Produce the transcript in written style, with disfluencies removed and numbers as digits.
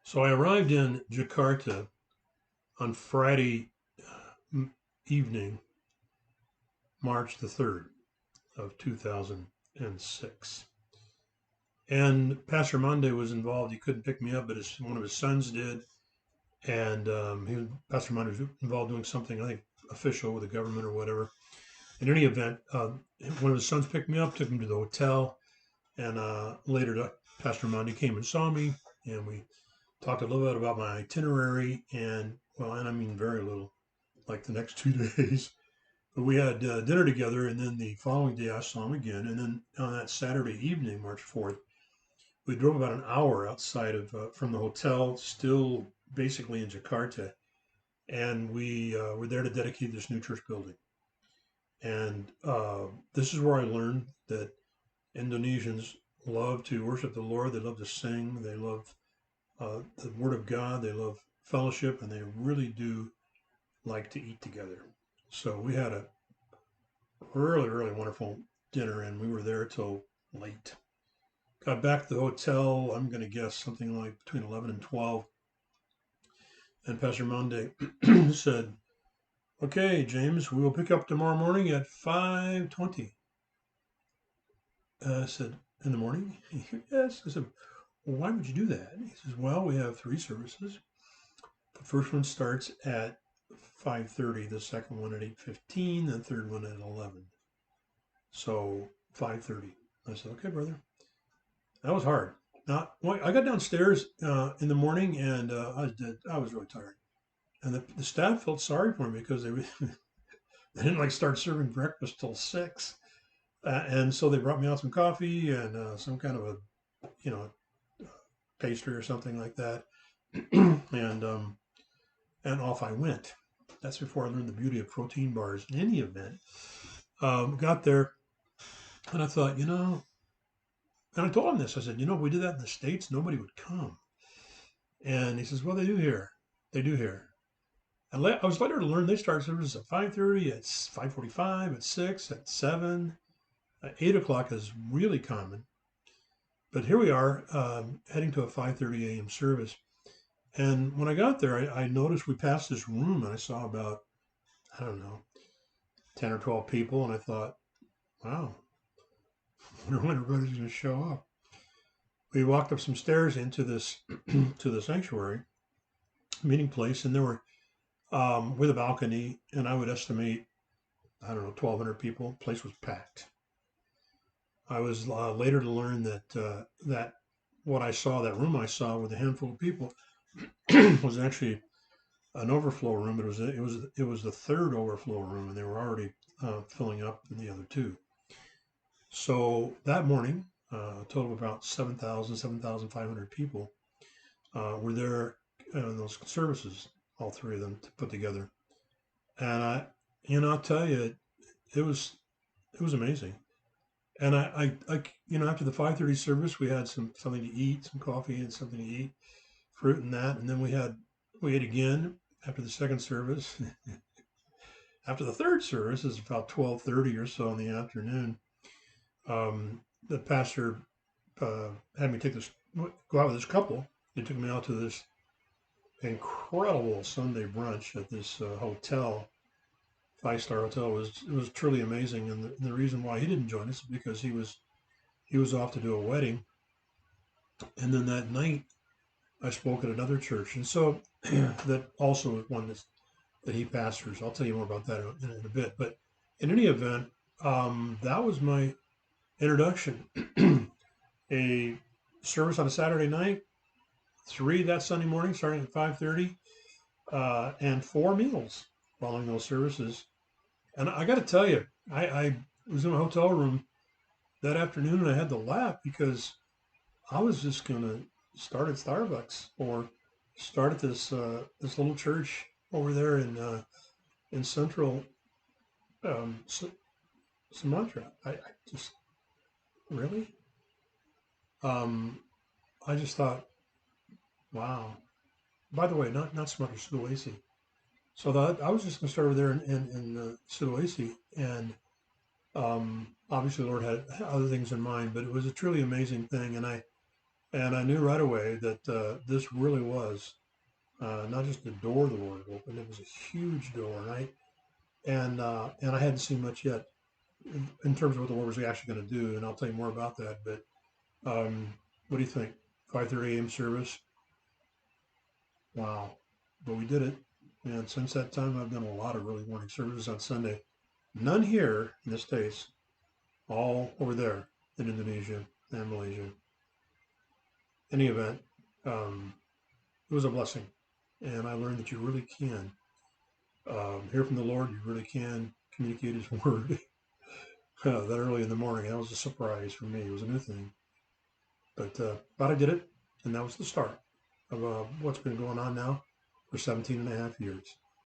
So I arrived in Jakarta on Friday evening, March the 3rd of 2006. And Pastor Monday was involved. He couldn't pick me up, but one of his sons did. And Pastor Monday was involved doing something, I think, official with the government or whatever. In any event, one of his sons picked me up, took me to the hotel. And later, Pastor Monday came and saw me. And we talked a little bit about my itinerary. And I mean very little, like the next 2 days. But we had dinner together, and then the following day I saw him again. And then on that Saturday evening, March 4th, we drove about an hour outside of from the hotel, still basically in Jakarta, and we were there to dedicate this new church building. And this is where I learned that Indonesians love to worship the Lord. They love to sing. They love the Word of God. They love fellowship, and they really do like to eat together. So we had a really, really wonderful dinner, and we were there till late. Got back to the hotel, I'm going to guess something like between 11 and 12. And Pastor Monday said, "Okay, James, we will pick up tomorrow morning at 5:20." I said, "In the morning?" Yes. I said, "Well, why would you do that?" He says, "Well, we have three services. The first one starts at 5:30, the second one at 8:15, the third one at 11. So 5:30. I said, "Okay, brother." That was hard. Not well, I got downstairs in the morning and I was dead. I was really tired, and the staff felt sorry for me because they didn't like start serving breakfast till 6, and so they brought me out some coffee and some kind of a you know pastry or something like that, and off I went. That's before I learned the beauty of protein bars. In any event, got there and I thought, and I told him this. I said, if we did that in the States, nobody would come. And he says, well, they do here. They do here. And I was later to learn they start services at 5:30, at 5:45, at 6, at 7. 8 o'clock is really common. But here we are heading to a 5:30 a.m. service. And when I got there, I noticed we passed this room and I saw about, I don't know, 10 or 12 people. And I thought, wow, I wonder when everybody's going to show up. We walked up some stairs into this to the sanctuary meeting place, and there were with a balcony, and I would estimate, I don't know, 1,200 people. The place was packed. I was later to learn that what I saw, that room I saw with a handful of people, was actually an overflow room. It was the third overflow room, and they were already filling up in the other two. So that morning, a total of about 7,500 people were there in those services, all three of them put together. And I'll tell you, it was amazing. And after the 5:30 service, we had something to eat, some coffee and something to eat, fruit and that, and then we ate again after the second service. After the third service is about 12:30 or so in the afternoon. The pastor had me go out with this couple. They took me out to this incredible Sunday brunch at this hotel, 5-star hotel. It was truly amazing, and the reason why he didn't join us is because he was off to do a wedding, and then that night I spoke at another church, and so that also is one that he pastors. I'll tell you more about that in a bit. But in any event, that was my introduction. A service on a Saturday night, 3 that Sunday morning, starting at 5:30, and 4 meals following those services. And I got to tell you, I was in a hotel room that afternoon and I had to laugh because I was just gonna start at Starbucks or start at this little church over there in central Sumatra. I just really, um, I just thought, wow. By the way, not Sumatra, Sulawesi. So that I was just gonna start over there in Sulawesi, and obviously the Lord had other things in mind, but it was a truly amazing thing, and And I knew right away that this really was not just a door the Lord had opened; it was a huge door, and I hadn't seen much yet in terms of what the Lord was actually going to do. And I'll tell you more about that. But what do you think? 5:30 a.m. service. Wow. But we did it. And since that time, I've done a lot of early morning services on Sunday. None here in the States, all over there in Indonesia and Malaysia. Any event, um, it was a blessing. And I learned that you really can hear from the Lord. You really can communicate His word that early in the morning. That was a surprise for me. It was a new thing. But I did it. And that was the start of what's been going on now for 17 and a half years.